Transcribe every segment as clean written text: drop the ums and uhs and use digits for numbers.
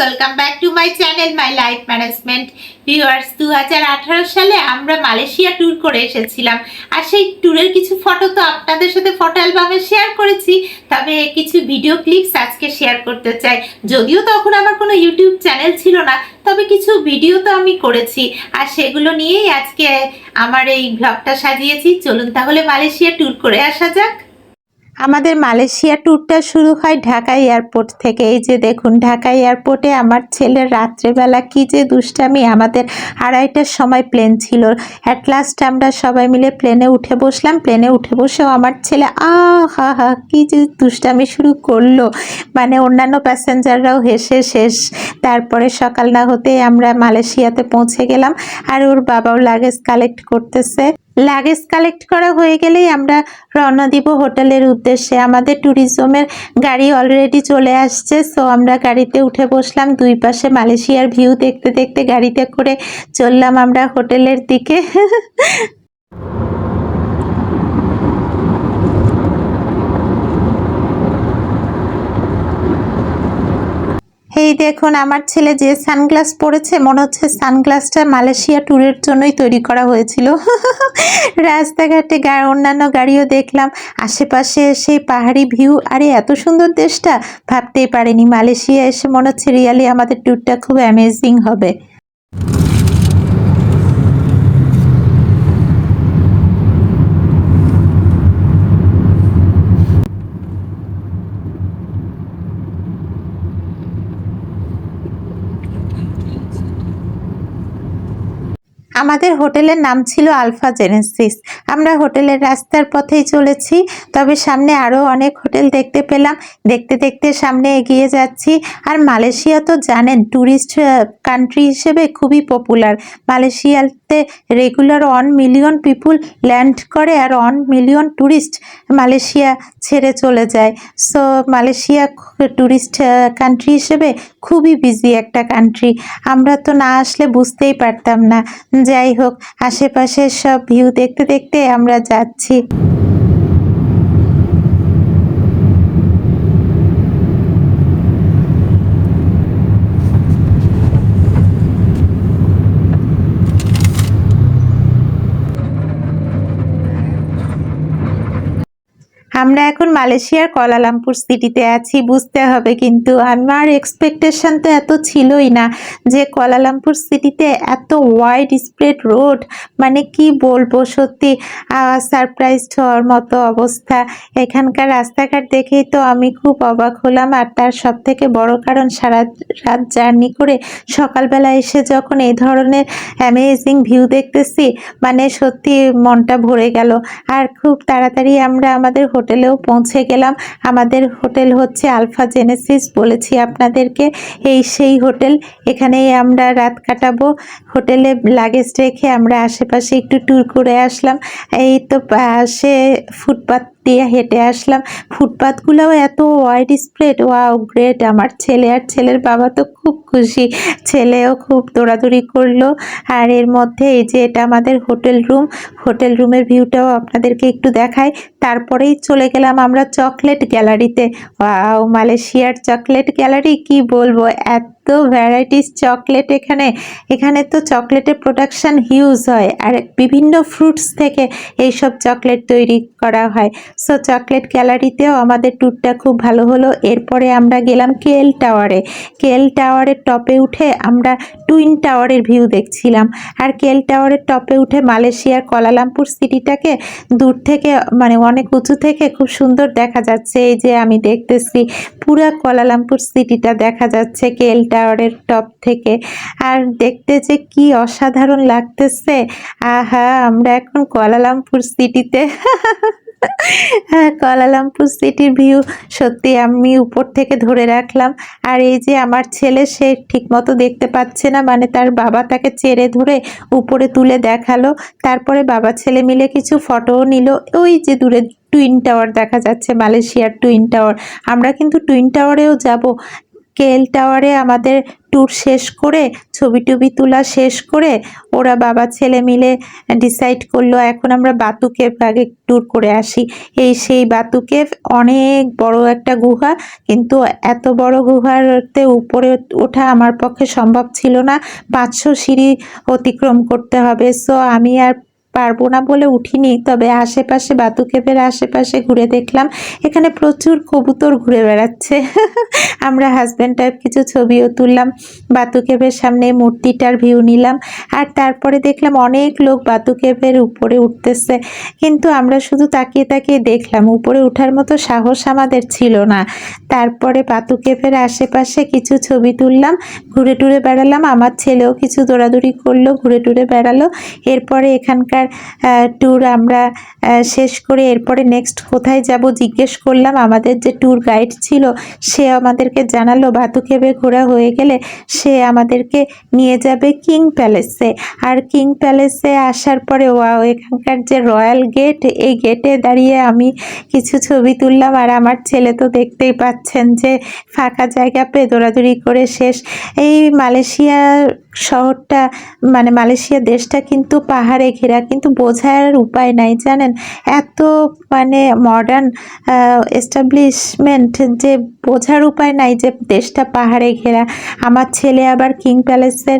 Welcome back to my channel my life management viewers. 2018 সালে আমরা Malaysia tour করে এসেছিলাম, আর সেই ট্যুরের কিছু ফটো তো আপনাদের সাথে ফটো অ্যালবামে শেয়ার করেছি, তবে কিছু ভিডিও ক্লিপস আজকে শেয়ার করতে চাই। যদিও তখন আমার কোনো ইউটিউব চ্যানেল ছিল না, তবে কিছু ভিডিও তো আমি করেছি, আর সেগুলো নিয়েই আজকে আমার এই ব্লগটা সাজিয়েছি। চলুন তাহলে মালয়েশিয়া ট্যুর করে আসা যাক। আমাদের মালয়েশিয়া ট্যুরটা শুরু হয় ঢাকা এয়ারপোর্ট থেকে। এই যে দেখুন, ঢাকা এয়ারপোর্টে আমার ছেলের রাত্রেবেলা কি যে দুষ্টামি। আমাদের 2:30টার সময় প্লেন ছিল। অ্যাট লাস্ট আমরা সবাই মিলে প্লেনে উঠে বসলাম। প্লেনে উঠে বসেও আমার ছেলে হা হা কি যে দুষ্টামি শুরু করলো, মানে অন্যান্য প্যাসেঞ্জাররাও হেসে শেষ। তারপরে সকাল না হতেই আমরা মালয়েশিয়াতে পৌঁছে গেলাম, আর ওর বাবাও লাগেজ কালেক্ট করতেছে। লাগেজ কালেক্ট করা হয়ে গেলেই আমরা রওনা দিব হোটেলের উদ্দেশ্যে। আমাদের ট্যুরিজমের গাড়ি অলরেডি চলে আসছে, সো আমরা গাড়িতে উঠে বসলাম। দুই পাশে মালয়েশিয়ার ভিউ দেখতে দেখতে গাড়িতে করে চললাম আমরা হোটেলের দিকে। এই দেখুন, আমার ছেলে যে সানগ্লাস পরেছে, মনে হচ্ছে সানগ্লাসটা মালয়েশিয়া ট্যুরের জন্যই তৈরি করা হয়েছিল। রাস্তাঘাটে অন্যান্য গাড়িও দেখলাম, আশেপাশে সেই পাহাড়ি ভিউ। আরে এত সুন্দর দেশটা ভাবতেই পারিনি। মালয়েশিয়া এসে মনে হচ্ছে রিয়ালি আমাদের ট্যুরটা খুব অ্যামেজিং হবে। আমাদের হোটেলের নাম ছিল আলফা জেনেসিস। আমরা হোটেলের রাস্তার পথেই চলেছি, তবে সামনে আরও অনেক হোটেল দেখতে পেলাম। দেখতে দেখতে সামনে এগিয়ে যাচ্ছি। আর মালয়েশিয়া তো জানেন ট্যুরিস্ট কান্ট্রি হিসেবে খুবই পপুলার। মালয়েশিয়াতে রেগুলার 1 মিলিয়ন পিপুল ল্যান্ড করে, আর 1 মিলিয়ন ট্যুরিস্ট মালয়েশিয়া ছেড়ে চলে যায়। সো মালয়েশিয়া ট্যুরিস্ট কান্ট্রি হিসেবে খুবই বিজি একটা কান্ট্রি। আমরা তো না আসলে বুঝতেই পারতাম না। যাই হোক, আশেপাশের সব ভিউ দেখতে দেখতে আমরা যাচ্ছি। আমরা এখন মালয়েশিয়ার কুয়ালালামপুর সিটিতে আছি। বুঝতে হবে কিন্তু আমার এক্সপেকটেশন তো এত ছিলই না যে কুয়ালালামপুর সিটিতে এত ওয়াইড স্প্রেড রোড, মানে কি বলবো, সত্যি সারপ্রাইজড হওয়ার মতো অবস্থা। এখানকার রাস্তাঘাট দেখেই তো আমি খুব অবাক হলাম। আর তার সব থেকে বড় কারণ, সারা রাত জার্নি করে সকালবেলা এসে যখন এই ধরনের অ্যামেজিং ভিউ দেখতেছি, মানে সত্যি মনটা ভরে গেল। আর খুব তাড়াতাড়ি আমরা আমাদের হোটেলেও পৌঁছে গেলাম। আমাদের হোটেল হচ্ছে আলফা জেনেসিস, বলেছি আপনাদেরকে। এই সেই হোটেল, এখানেই আমরা রাত কাটাবো। হোটেলে লাগেজ রেখে আমরা আশেপাশে একটু ট্যুর করে আসলাম। এই তো পাশে ফুটপাথ দিয়ে হেঁটে আসলাম। ফুটপাথগুলোও এত ওয়াইড স্প্রেড, ওয়াও গ্রেট। আমার ছেলে আর ছেলের বাবা তো খুব খুশি, ছেলেও খুব দৌড়াদৌড়ি করলো। আর এর মধ্যে এই যে এটা আমাদের হোটেল রুম। হোটেল রুমের ভিউটাও আপনাদেরকে একটু দেখাই। তারপরেই চলে গেলাম আমরা চকলেট গ্যালারিতে। ওয়াও, মালয়েশিয়ার চকলেট গ্যালারি, কি বলবো, এত ভ্যারাইটিস চকলেট এখানে। এখানে তো চকলেটের প্রোডাকশন হিউজ হয়, আর বিভিন্ন ফ্রুটস থেকে এইসব চকলেট তৈরি করা হয়। সো চকলেট গ্যালারিতেও আমাদের ট্যুরটা খুব ভালো হলো। এরপরে আমরা গেলাম কেএল টাওয়ারে। কেএল টাওয়ারের টপে উঠে আমরা টুইন টাওয়ারের ভিউ দেখছিলাম। আর কেএল টাওয়ারের টপে উঠে মালয়েশিয়ার কুয়ালালামপুর সিটিটাকে দূর থেকে, মানে অনেক উঁচু থেকে খুব সুন্দর দেখা যাচ্ছে। এই যে আমি দেখতেছি পুরা কুয়ালালামপুর সিটিটা দেখা যাচ্ছে কেএল টাওয়ারের টপ থেকে। আর দেখতে যে কি অসাধারণ লাগতেছে। আহা, আমরা এখন কুয়ালালামপুর সিটিতে। হ্যাঁ, কুয়ালালামপুর সিটির ভিউ সত্যি আমি উপর থেকে ধরে রাখলাম। আর এই যে আমার ছেলে, সে ঠিকমতো দেখতে পাচ্ছে না, মানে তার বাবা তাকে চেড়ে ধরে উপরে তুলে দেখালো। তারপরে বাবা ছেলে মিলে কিছু ফটোও নিল। ওই যে দূরে টুইন টাওয়ার দেখা যাচ্ছে, মালয়েশিয়ার টুইন টাওয়ার। আমরা কিন্তু টুইন টাওয়ারেও যাব। কেএল টাওয়ারে আমাদের ট্যুর শেষ করে ছবি টবি তোলা শেষ করে ওরা বাবা ছেলে মিলে ডিসাইড করলো এখন আমরা বাতু কেভ আগে ট্যুর করে আসি। সেই বাতু কেভ অনেক বড় একটা গুহা, কিন্তু এত বড় গুহাতে উপরে ওঠা আমার পক্ষে সম্ভব ছিল না। 500 সিঁড়ি অতিক্রম করতে হবে। সো আমি আর পারবো না বলে উঠিনি। তবে আশেপাশে বাতু কেভের আশেপাশে ঘুরে দেখলাম এখানে প্রচুর কবুতর ঘুরে বেড়াচ্ছে। আমরা হাজব্যান্ড টাইপ কিছু ছবিও তুললাম। বাতু কেভের সামনে মূর্তিটার ভিউ নিলাম। আর তারপরে দেখলাম অনেক লোক বাতু কেভের উপরে উঠতেছে, কিন্তু আমরা শুধু তাকিয়ে তাকিয়ে দেখলাম, উপরে ওঠার মতো সাহস আমাদের ছিল না। তারপরে বাতু কেভের আশেপাশে কিছু ছবি তুললাম, ঘুরে টুরে বেড়ালাম। আমার ছেলেও কিছু দৌড়াদৌড়ি করলো, ঘুরে টুরে বেড়ালো। এরপরে এখানকার ট্যুর আমরা শেষ করে এরপরে নেক্সট কোথায় যাব জিজ্ঞেস করলাম। আমাদের যে ট্যুর গাইড ছিল সে আমাদেরকে জানালো বাতু কেভে ঘোরা হয়ে গেলে সে আমাদেরকে নিয়ে যাবে কিং প্যালেসে। আর কিং প্যালেসে আসার পরে ওয়াও, এখানকার যে রয়্যাল গেট, এই গেটে দাঁড়িয়ে আমি কিছু ছবি তুললাম। আর আমার ছেলে তো দেখতেই পাচ্ছেন যে ফাঁকা জায়গা পেয়ে দৌড়াদৌড়ি করে শেষ। এই মালয়েশিয়া শহরটা মানে মালয়েশিয়া দেশটা কিন্তু পাহাড়ে ঘেরা, কিন্তু বোঝার উপায় নাই জানেন, এত মানে মডার্ন এস্টাবলিশমেন্ট যে বোঝার উপায় নাই যে দেশটা পাহাড়ে ঘেরা। আমার ছেলে আবার কিং প্যালেসের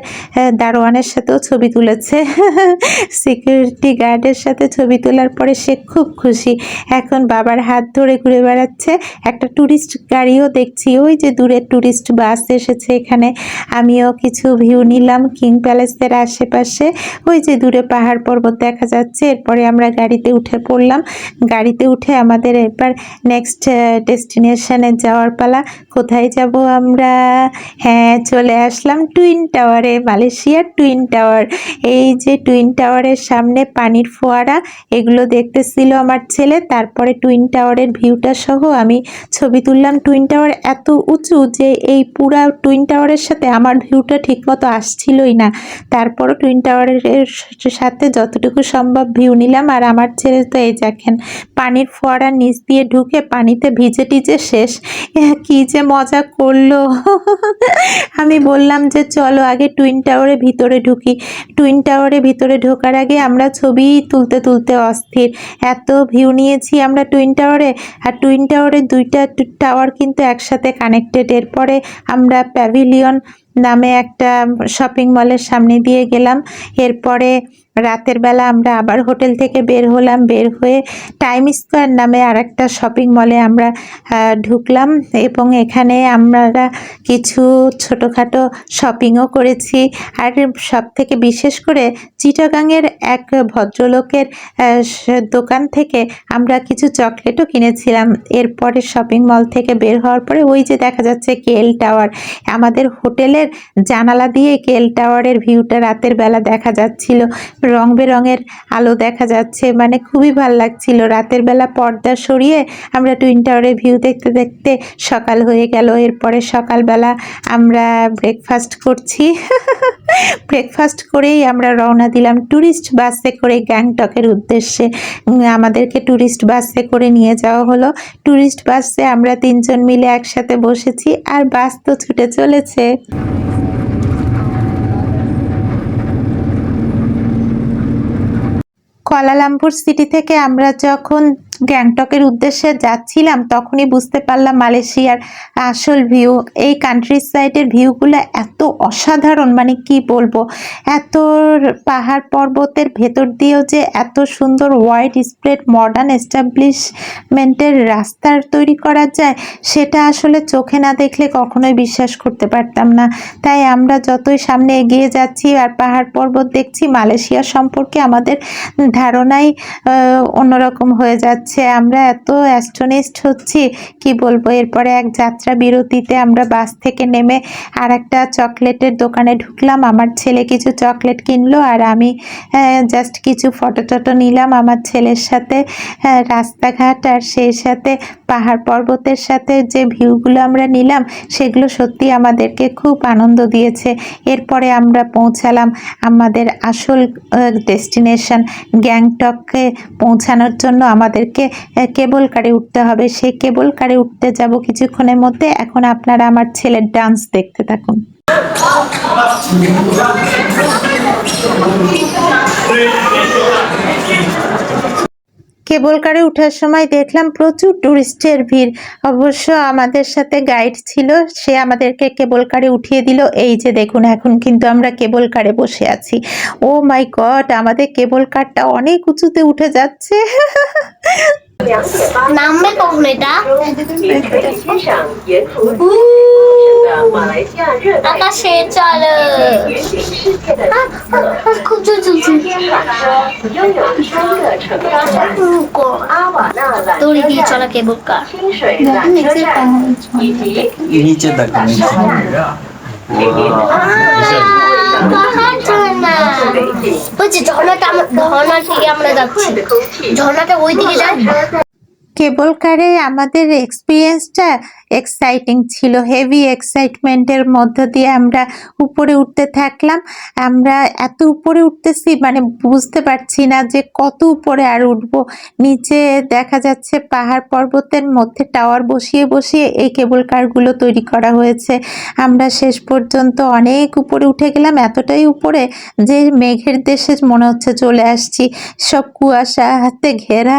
দারোয়ানের সাথেও ছবি তুলেছে। সিকিউরিটি গার্ডের সাথে ছবি তোলার পরে সে খুব খুশি। এখন বাবার হাত ধরে ঘুরে বেড়াচ্ছে। একটা ট্যুরিস্ট গাড়িও দেখছি, ওই যে দূরে ট্যুরিস্ট বাস এসেছে এখানে। আমিও কিছু ভিউ নিলাম কিং প্যালেসের আশেপাশে, ওই যে দূরে পাহাড় পর্বত দেখা যাচ্ছে। এরপরে আমরা গাড়িতে উঠে পড়লাম। গাড়িতে উঠে আমাদের এবার নেক্সট ডেস্টিনেশনে যাওয়ার পালা। কোথায় যাব আমরা? হ্যাঁ, চলে আসলাম টুইন টাওয়ারে, মালয়েশিয়ার টুইন টাওয়ার। এই যে টুইন টাওয়ারের সামনে পানির ফোয়ারা, এগুলো দেখতেছিল আমার ছেলে। তারপরে টুইন টাওয়ারের ভিউটা সহ আমি ছবি তুললাম। টুইন টাওয়ার এত উঁচু যে এই পুরা টুইন টাওয়ারের সাথে আমার ভিউটা ঠিকমতো আসছিলই না। তারপরও টুইন টাওয়ারের সাথে যতটুকু সম্ভব ভিউ নিলাম। আর আমার ছেলে তো এই দেখেন পানির ফোয়ারার নিচ দিয়ে ঢুকে পানিতে ভিজে টিজে শেষ। কি যে মজা করলো। আমি বললাম যে চলো আগে টুইন টাওয়ারের ভিতরে ঢুকি। টুইন টাওয়ারের ভিতরে ঢোকার আগে আমরা ছবি তুলতে তুলতে অস্থির। এত ভিউ নিয়েছি আমরা টুইন টাওয়ারে। আর টুইন টাওয়ারের দুইটা টাওয়ার কিন্তু একসাথে কানেক্টেড। এরপরে আমরা প্যাভিলিয়ন নামে একটা শপিং মলের সামনে দিয়ে গেলাম। এরপরে রাতের বেলা আমরা আবার হোটেল থেকে বের হলাম। বের হয়ে টাইম স্কোয়ার নামে আরেকটা শপিং মলে আমরা ঢুকলাম এবং এখানে আমরা কিছু ছোটোখাটো শপিংও করেছি। আর সব থেকে বিশেষ করে চিটাগাংয়ের এক ভদ্রলোকের দোকান থেকে আমরা কিছু চকলেটও কিনেছিলাম। এরপরে শপিং মল থেকে বের হওয়ার পরে ওই যে দেখা যাচ্ছে কেএল টাওয়ার, আমাদের হোটেলের জানালা দিয়ে কেএল টাওয়ারের ভিউটা রাতের বেলা দেখা যাচ্ছিল। রং বেরঙের আলো দেখা যাচ্ছে, মানে খুবই ভালো লাগছিল। রাতের বেলা পর্দা সরিয়ে আমরা টুইন টাওয়ারের ভিউ দেখতে দেখতে সকাল হয়ে গেল। এরপরে সকালবেলা আমরা ব্রেকফাস্ট করছি। ব্রেকফাস্ট করেই আমরা রওনা দিলাম ট্যুরিস্ট বাসে করে গ্যাংটকের উদ্দেশ্যে। আমাদেরকে ট্যুরিস্ট বাসে করে নিয়ে যাওয়া হলো। ট্যুরিস্ট বাসে আমরা 3 জন মিলে একসাথে বসেছি, আর বাস তো ছুটে চলেছে। কুয়ালালামপুর সিটি থেকে আমরা যখন গ্যাংটকের উদ্দেশ্যে যাচ্ছিলাম তখনই বুঝতে পারলাম মালয়েশিয়ার আসল ভিউ। এই কান্ট্রি সাইডের ভিউগুলো এত অসাধারণ, মানে কি বলবো। এত পাহাড় পর্বতের ভেতর দিয়েও যে এত সুন্দর ওয়াইড স্প্রেড মডার্ন এস্টাবলিশমেন্টের রাস্তার তৈরি করা যায়, সেটা আসলে চোখে না দেখলে কখনোই বিশ্বাস করতে পারতাম না। তাই আমরা যতই সামনে এগিয়ে যাচ্ছি আর পাহাড় পর্বত দেখছি, মালয়েশিয়া সম্পর্কে আমাদের ধারণাই অন্যরকম হয়ে যাচ্ছে। আমরা এত অ্যাস্টনিশড হচ্ছি কি বলবো। এরপরে এক যাত্রা বিরতিতে আমরা বাস থেকে নেমে আর একটা চকলেটের দোকানে ঢুকলাম। আমার ছেলে কিছু চকলেট কিনলো আর আমি জাস্ট কিছু ফটো টটো নিলাম আমার ছেলের সাথে। রাস্তাঘাট আর সেই সাথে পাহাড় পর্বতের সাথে যে ভিউগুলো আমরা নিলাম সেগুলো সত্যি আমাদেরকে খুব আনন্দ দিয়েছে। এরপরে আমরা পৌঁছালাম আমাদের আসল ডেস্টিনেশন গ্যাংটকে পৌঁছানোর জন্য আমাদেরকে আমাদেরকে কেবল কারে উঠতে হবে। সেই কেবল কারে উঠতে যাব কিছুক্ষণের মধ্যে। এখন আপনারা আমার ছেলের ডান্স দেখতে থাকুন। কেবল কারে ওঠার সময় দেখলাম প্রচুর টুরিস্টের ভিড়। অবশ্য আমাদের সাথে গাইড ছিল, সে আমাদেরকে কেবল কারে উঠিয়ে দিল। এই যে দেখুন, এখন কিন্তু আমরা কেবল কারে বসে আছি। ও মাই গড, আমাদের কেবল কারটা অনেক উঁচুতে উঠে যাচ্ছে। নামবে কখন এটা? আকাশে চলো। খুব জোর চলছে। দড়ি দিয়ে চলা কেবল কার। নিচে দেখো ঝর্ণা থেকে আমরা যাচ্ছি, ঝর্ণাটা ওই দিকে যায়। কেবল কারে আমাদের এক্সপিরিয়েন্সটা এক্সাইটিং ছিল, হেভি এক্সাইটমেন্টের মধ্য দিয়ে আমরা উপরে উঠতে থাকলাম। আমরা এত উপরে উঠতেছি মানে বুঝতে পারছি না যে কত উপরে আর উঠবো। নিচে দেখা যাচ্ছে পাহাড় পর্বতের মধ্যে টাওয়ার বসিয়ে বসিয়ে এই কেবল কারগুলো তৈরি করা হয়েছে। আমরা শেষ পর্যন্ত অনেক উপরে উঠে গেলাম, এতটাই উপরে যে মেঘের দেশে মনে হচ্ছে চলে আসছি। সব কুয়াশা হাতে ঘেরা,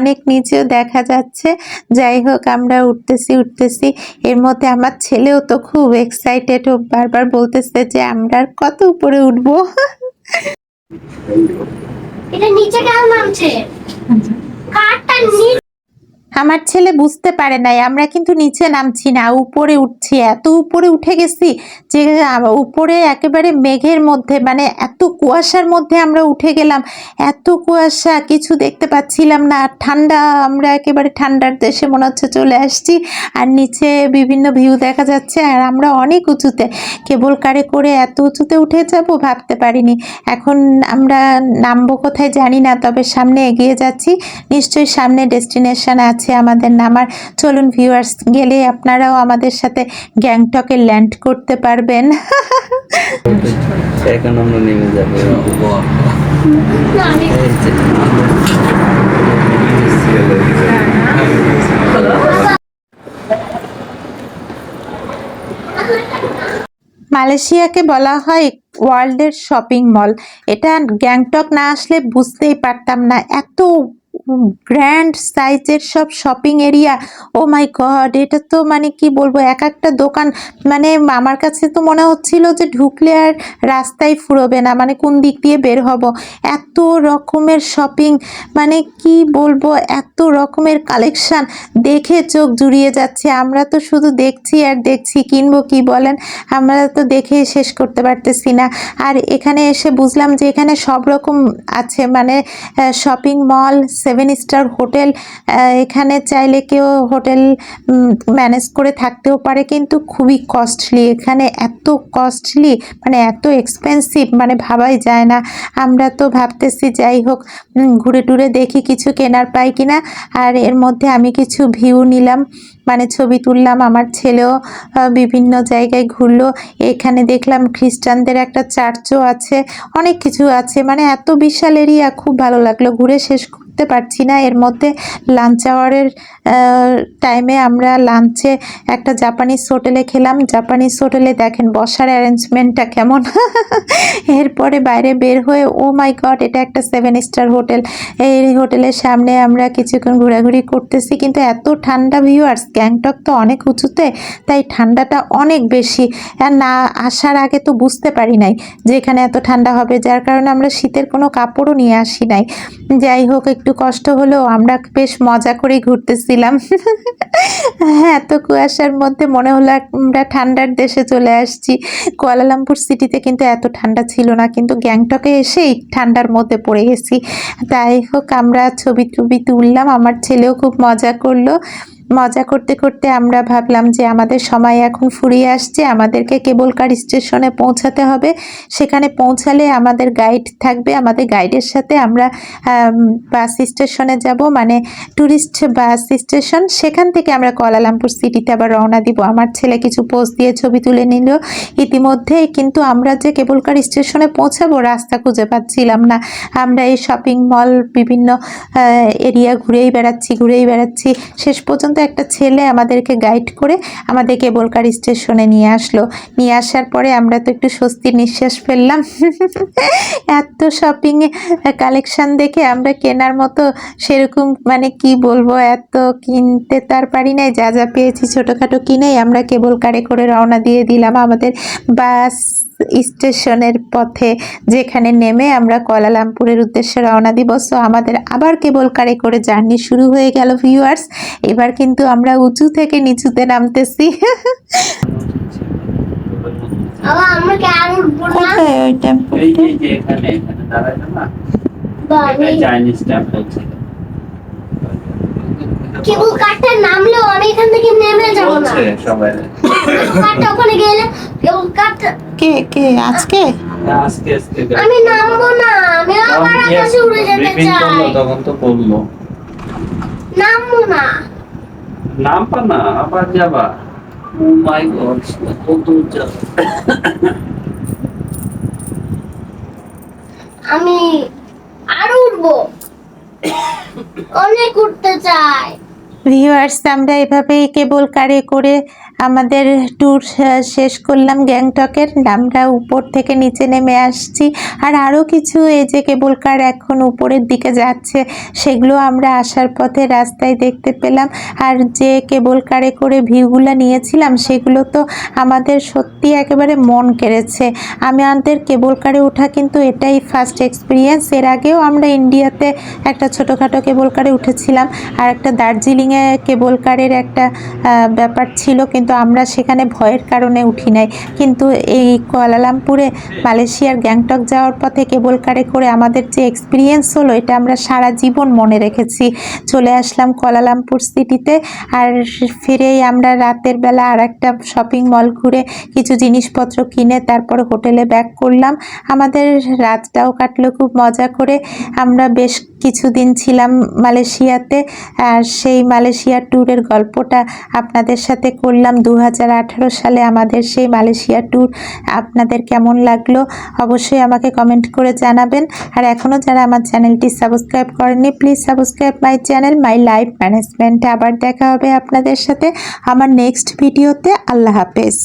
অনেক নিচেও দেখা যাচ্ছে। যাই হোক, আমরা উঠতেছি। এর মধ্যে আমার ছেলেও তো খুব এক্সাইটেড, ও বারবার বলতেছে যে আমরা আর কত উপরে উঠবো। এটা নিচে কেন নামছে? কারটা নিচে। আমার ছেলে বুঝতে পারে নাই আমরা কিন্তু নিচে নামছি না, উপরে উঠছি। এত উপরে উঠে গেছি যে উপরে একেবারে মেঘের মধ্যে, মানে এত কুয়াশার মধ্যে আমরা উঠে গেলাম। এত কুয়াশা, কিছু দেখতে পাচ্ছিলাম না। ঠান্ডা, আমরা একেবারে ঠান্ডার দেশে মনে হচ্ছে চলে আসছি। আর নিচে বিভিন্ন ভিউ দেখা যাচ্ছে, আর আমরা অনেক উঁচুতে। কেবল কারে করে এত উঁচুতে উঠে যাব ভাবতে পারিনি। এখন আমরা নামবো কোথায় জানি না, তবে সামনে এগিয়ে যাচ্ছি। নিশ্চয়ই সামনে ডেস্টিনেশন আছে আমাদের নামার। চলুন ভিউয়ার্স, গেলে আপনারাও আমাদের সাথে গ্যাংটকে ল্যান্ড করতে পারবেন। এখন আমরা নেমে যাবো। মালয়েশিয়াকে বলা হয় ওয়ার্ল্ডের শপিং মল। এটা গ্যাংটক না আসলে বুঝতেই পারতাম না, এত গ্র্যান্ড সাইজের সব শপিং এরিয়া। ও মাই গড, এটা তো মানে কি বলবো, এক একটা দোকান, মানে আমার কাছে তো মনে হচ্ছিল যে ঢুকলে আর রাস্তায় ফুরোবে না, মানে কোন দিক দিয়ে বের হব। এত রকমের শপিং, মানে কি বলবো, এত রকমের কালেকশন, দেখে চোখ জুড়িয়ে যাচ্ছে। আমরা তো শুধু দেখছি আর দেখছি, কিনবো কি বলেন, আমরা তো দেখে শেষ করতে পারতেছি না। আর এখানে এসে বুঝলাম যে এখানে সব রকম আছে, মানে শপিং মল, 7 স্টার হোটেল। এখানে চাইলে কেউ হোটেল ম্যানেজ করে থাকতেও পারে, কিন্তু খুবই কস্টলি। এখানে এত কস্টলি, মানে এত এক্সপেন্সিভ, মানে ভাবাই যায় না। আমরা তো ভাবতেছি যাই হোক, ঘুরে টুরে দেখি কিছু কেনার পাই কিনা। আর এর মধ্যে আমি কিছু ভিউ নিলাম, মানে ছবি তুললাম। আমার ছেলেও বিভিন্ন জায়গায় ঘুরলো। এখানে দেখলাম খ্রিস্টানদের একটা চার্চও আছে, অনেক কিছু আছে, মানে এত বিশাল এরিয়া, খুব ভালো লাগলো। ঘুরে শেষ করতে পারছি না। এর মধ্যে লাঞ্চ আওয়ারের টাইমে আমরা লাঞ্চে একটা জাপানিজ হোটেলে খেলাম। জাপানিজ হোটেলে দেখেন বসার অ্যারেঞ্জমেন্টটা কেমন। এরপরে বাইরে বের হয়ে, ও মাই গড, এটা একটা 7 স্টার হোটেল। এই হোটেলের সামনে আমরা কিছুক্ষণ ঘোরাঘুরি করতেছি, কিন্তু এত ঠান্ডা। ভিউয়ার্স, গ্যাংটক তো অনেক উঁচুতে, তাই ঠান্ডাটা অনেক বেশি। আর না আসার আগে তো বুঝতে পারি নাই যে এখানে এত ঠান্ডা হবে, যার কারণে আমরা শীতের কোনো কাপড়ও নিয়ে আসি নাই। যাই হোক, একটু কষ্ট হলেও আমরা বেশ মজা করেই ঘুরতেছিলাম। হ্যাঁ, এত কুয়াশার মধ্যে মনে হলো আমরা ঠান্ডার দেশে চলে আসছি। কুয়ালালামপুর সিটিতে কিন্তু এত ঠান্ডা ছিল না, কিন্তু গ্যাংটকে এসেই ঠান্ডার মধ্যে পড়ে গেছি। তাই হোক, আমরা ছবি টবি তুললাম, আমার ছেলেও খুব মজা করলো। মজা করতে করতে আমরা ভাবলাম যে আমাদের সময় এখন ফুরিয়ে আসছে, আমাদেরকে কেবল কার স্টেশনে পৌঁছাতে হবে। সেখানে পৌঁছালে আমাদের গাইড থাকবে, আমাদের গাইডের সাথে আমরা বাস স্টেশনে যাব, মানে ট্যুরিস্ট বাস স্টেশন। সেখান থেকে আমরা কুয়ালালামপুর সিটিতে আবার রওনা দিব। আমার ছেলে কিছু পোজ দিয়ে ছবি তুলে নিল ইতিমধ্যেই, কিন্তু আমরা যে কেবল কার স্টেশনে পৌঁছাবো রাস্তা খুঁজে পাচ্ছিলাম না। আমরা এই শপিং মল বিভিন্ন এরিয়া ঘুরেই বেড়াচ্ছি। শেষ পর্যন্ত একটা ছেলে আমাদেরকে গাইড করে আমাদের কেবল কার স্টেশনে নিয়ে আসলো। নিয়ে আসার পরে আমরা তো একটু স্বস্তির নিঃশ্বাস ফেললাম। এত শপিং কালেকশন দেখে আমরা কেনার মতো সেরকম, মানে কি বলবো, এত কিনতে তার পারি নাই। যা যা পেয়েছি ছোটোখাটো কিনেই আমরা কেবল কারে করে রওনা দিয়ে দিলাম আমাদের বাস স্টেশনের পথে, যেখানে নেমে আমরা কুয়ালালামপুরের উদ্দেশ্যে রওনা দিব। সো আমাদের আবার কেবল কারে করে জার্নি শুরু হয়ে গেল ভিউয়ার্স। এবার কিন্তু আমরা উঁচু থেকে নিচুতে নামতেছি। বাবা আমরা কি আর উঠবো না? কোথায় ওই টেম্পো? এই যে এখানে দাঁড়াইলো না, বাবা, এটা চাইনিজ টেম্পল ছিল। কেবল কারটা নামলেও আমি এখান থেকে নেমে যাবো না। বলছে সবাই কারটা ওখানে গেলে কেবল কারটা কে আজকে? আস্তে আস্তে আমি নামবো না, আমি আবার আকাশে উড়ে যেতে চাই। তখন তো বললো নামবো না। নামবা না, আবার যাবা। ও মাই গড, কত যাবা। আমি আরো উঠবো, অনেক উঠতে চাই। ভিউয়ার্স, আমরা এভাবেই কেবল কারে করে আমাদের ট্যুর শেষ করলাম গ্যাংটকের। আমরা উপর থেকে নিচে নেমে আসছি, আর আরও কিছু এই যে কেবল কার এখন উপরের দিকে যাচ্ছে, সেগুলো আমরা আসার পথে রাস্তায় দেখতে পেলাম। আর যে কেবল কারে করে ভিউগুলো নিয়েছিলাম সেগুলো তো আমাদের সত্যি একেবারে মন কেড়েছে। আমাদের কেবল কারে ওঠা কিন্তু এটাই ফার্স্ট এক্সপিরিয়েন্স। এর আগেও আমরা ইন্ডিয়াতে একটা ছোটোখাটো কেবল কারে উঠেছিলাম, আর একটা দার্জিলিংয়ে কেবল কারের একটা ব্যাপার ছিল, কিন্তু আমরা সেখানে ভয়ের কারণে উঠি নাই। কিন্তু এই কুয়ালালামপুরে মালয়েশিয়ার গ্যাংটক যাওয়ার পথে কেবল কারে করে আমাদের যে এক্সপিরিয়েন্স হলো, এটা আমরা সারা জীবন মনে রেখেছি। চলে আসলাম কুয়ালালামপুর সিটিতে, আর ফিরেই আমরা রাতের বেলা আর একটা শপিং মল ঘুরে কিছু জিনিসপত্র কিনে তারপর হোটেলে ব্যাক করলাম। আমাদের রাতটাও কাটলো খুব মজা করে। আমরা বেশ কিছুদিন ছিলাম মালয়েশিয়াতে, আর সেই মালয়েশিয়ার ট্যুরের গল্পটা আপনাদের সাথে করলাম। 2018 সালে আমাদের সেই মালয়েশিয়া ট্যুর আপনাদের কেমন লাগলো অবশ্যই আমাকে কমেন্ট করে জানাবেন। আর এখনও যারা আমার চ্যানেলটি সাবস্ক্রাইব করেননি, please subscribe my channel my life management. আবার দেখা হবে আপনাদের সাথে আমার নেক্সট ভিডিওতে। আল্লাহ হাফেজ।